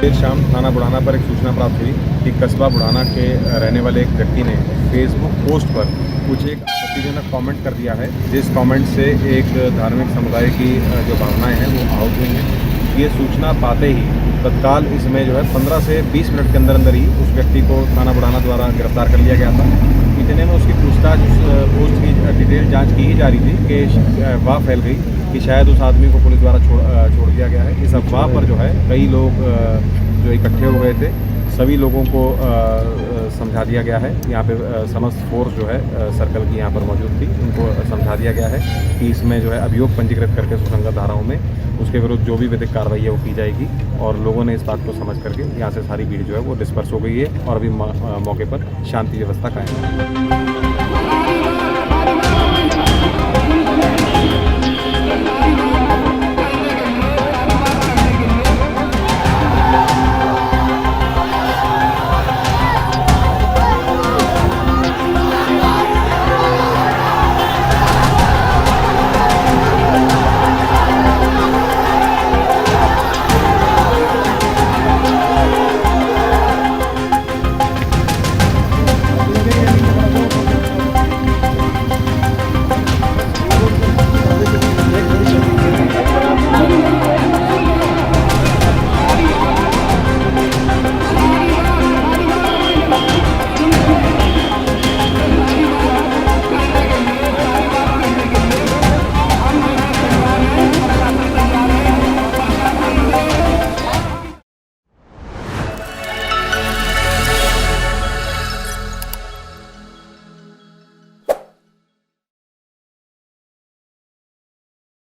देर शाम थाना बुढ़ाना पर एक सूचना प्राप्त हुई कि कस्बा बुढ़ाना के रहने वाले एक व्यक्ति ने फेसबुक पोस्ट पर कुछ एक आपत्तिजनक कमेंट कर दिया है, जिस कमेंट से एक धार्मिक समुदाय की जो भावनाएं हैं वो आहत हुई हैं। ये सूचना पाते ही तत्काल इसमें जो है 15 से 20 मिनट के अंदर अंदर ही उस व्यक्ति को थाना बुढ़ाना द्वारा गिरफ्तार कर लिया गया था। इतने में उसकी पूछताछ, उस पोस्ट की डिटेल जाँच की ही जा रही थी कि अफवाह फैल गई कि शायद उस आदमी को पुलिस द्वारा छोड़ दिया गया है। इस अफवाह पर जो है कई लोग जो इकट्ठे हो गए थे, सभी लोगों को समझा दिया गया है। यहाँ पे समस्त फोर्स जो है सर्कल की यहाँ पर मौजूद थी, उनको समझा दिया गया है कि इसमें जो है अभियोग पंजीकृत करके सुसंगत धाराओं में उसके विरुद्ध जो भी विधिक कार्रवाई है वो की जाएगी। और लोगों ने इस बात को समझ करके यहाँ से सारी भीड़ जो है वो डिस्पर्स हो गई है और अभी मौके पर शांति व्यवस्था कायम है।